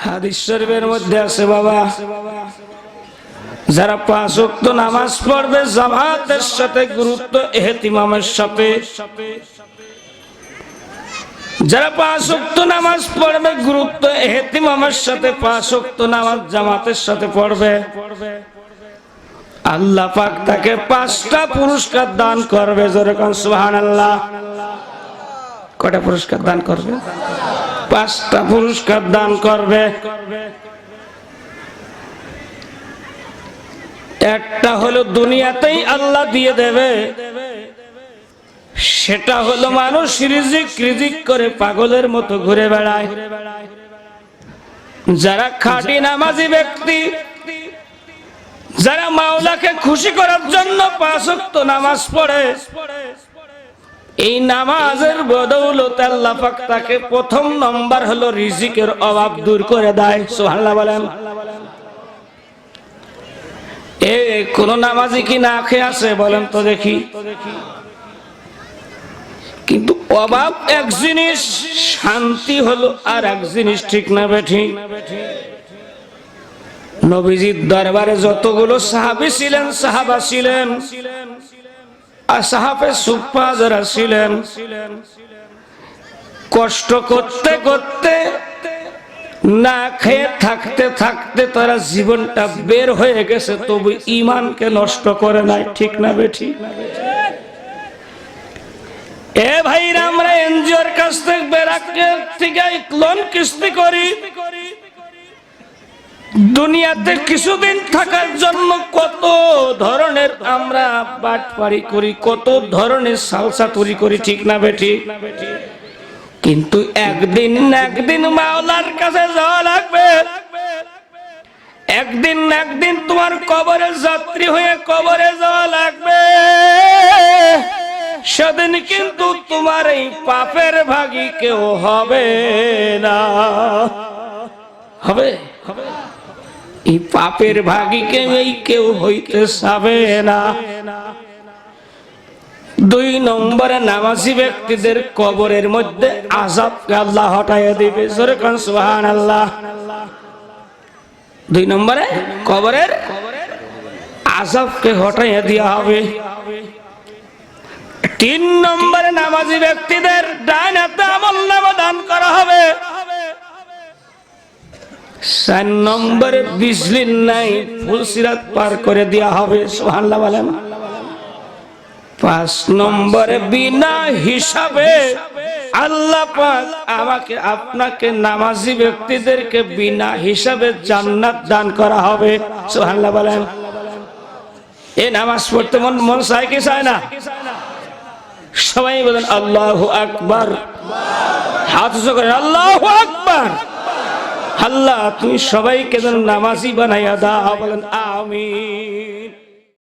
হাদিস শরীফের মধ্যে আছে বাবা, যারা 5 ওয়াক্ত নামাজ পড়বে জামাতের সাথে, গুরুত্ব ইহতিমামের সাথে, যারা 5 ওয়াক্ত নামাজ পড়বে গুরুত্ব ইহতিমামের সাথে, 5 ওয়াক্ত নামাজ জামাতের সাথে পড়বে, আল্লাহ পাক তাকে 5টা পুরস্কার দান করবে। জোরে কোন সুবহানাল্লাহ। কয়টা পুরস্কার দান করবে? 5টা পুরস্কার দান করবে। একটা হলো দুনিয়াতেই আল্লাহ দিয়ে দেবে, সেটা হলো মানুষ রিজিক রিজিক করে পাগলের মতো ঘুরে বেড়ায়। যারা খাঁটি নামাজি ব্যক্তি, যারা মাওলাকে খুশি করার জন্য 5 ওয়াক্ত নামাজ পড়ে, এই নামাজের বদৌলতে আল্লাহ পাক তাকে প্রথম নাম্বার হলো রিজিকের অভাব দূর করে দেয়। সুবহানাল্লাহ বলেন। কোন নামাজি কি না খেয়ে আছে বলেন তো দেখি? কিন্তু অভাব এক জিনিস, শান্তি হলো আর এক জিনিস, ঠিক না বেঠি? নবীজির দরবারে যতগুলো সাহাবী ছিলেন, সাহাবা ছিলেন, আর সাহাবে সুফা যারা ছিলেন, কষ্ট করতে করতে, না খেয়ে থাকতে থাকতে তারা জীবনটা বের হয়ে গেছে, তবু ঈমানকে নষ্ট করে নাই, ঠিক না বেঠি? এ ভাইরা, আমরা এনজিওর কাছ থেকে ব্যারাকের থেকে লোন কিস্তি করি, দুনিয়াতে কিছুদিন থাকার জন্য কত ধরনের আমরা বাটপারি করি, কত ধরনের সালসা তৈরি করি, ঠিক না বেঠি? কিন্তু একদিন না একদিন মাওলার কাছে যাওয়া লাগবে, একদিন না একদিন তোমার কবরের যাত্রী হয়ে কবরে যাওয়া লাগবে। সেদিন কিন্তু তোমার এই পাপের ভাগী কেউ হবে না। হবে? এই পাপের ভাগী কেউ হইতে চাবে না। 2 নম্বরে নামাজি ব্যক্তিদের কবরের মধ্যে আযাবকে আল্লাহ হটাইয়া দিবে। জোরে কোন সুবহানাল্লাহ। 2 নম্বরে কবরের আযাবকে হটাইয়া দেওয়া হবে। 3 নম্বরে নামাজি ব্যক্তিদের ডান হাতে আমলনামা দান করা হবে। 4 নম্বরে বিজলির নাই ফুলসিরাত পার করে দেওয়া হবে। সুবহানাল্লাহ বলেন। 5 নম্বরে বিনা হিসাবে আল্লাহ পাক আমাকে আপনাকে নামাজি ব্যক্তিদেরকে বিনা হিসাবে জান্নাত দান করা হবে। সুবহানাল্লাহ বলেন। এই নামাজ পড়তে মন চায় কি চায় না? সবাই বলেন আল্লাহু আকবার। হাত উঁচু করেন আল্লাহু আকবার। আল্লাহ তুমি সবাইকে যেন নামাজি বানাইয়া দাও, বলেন আমিন।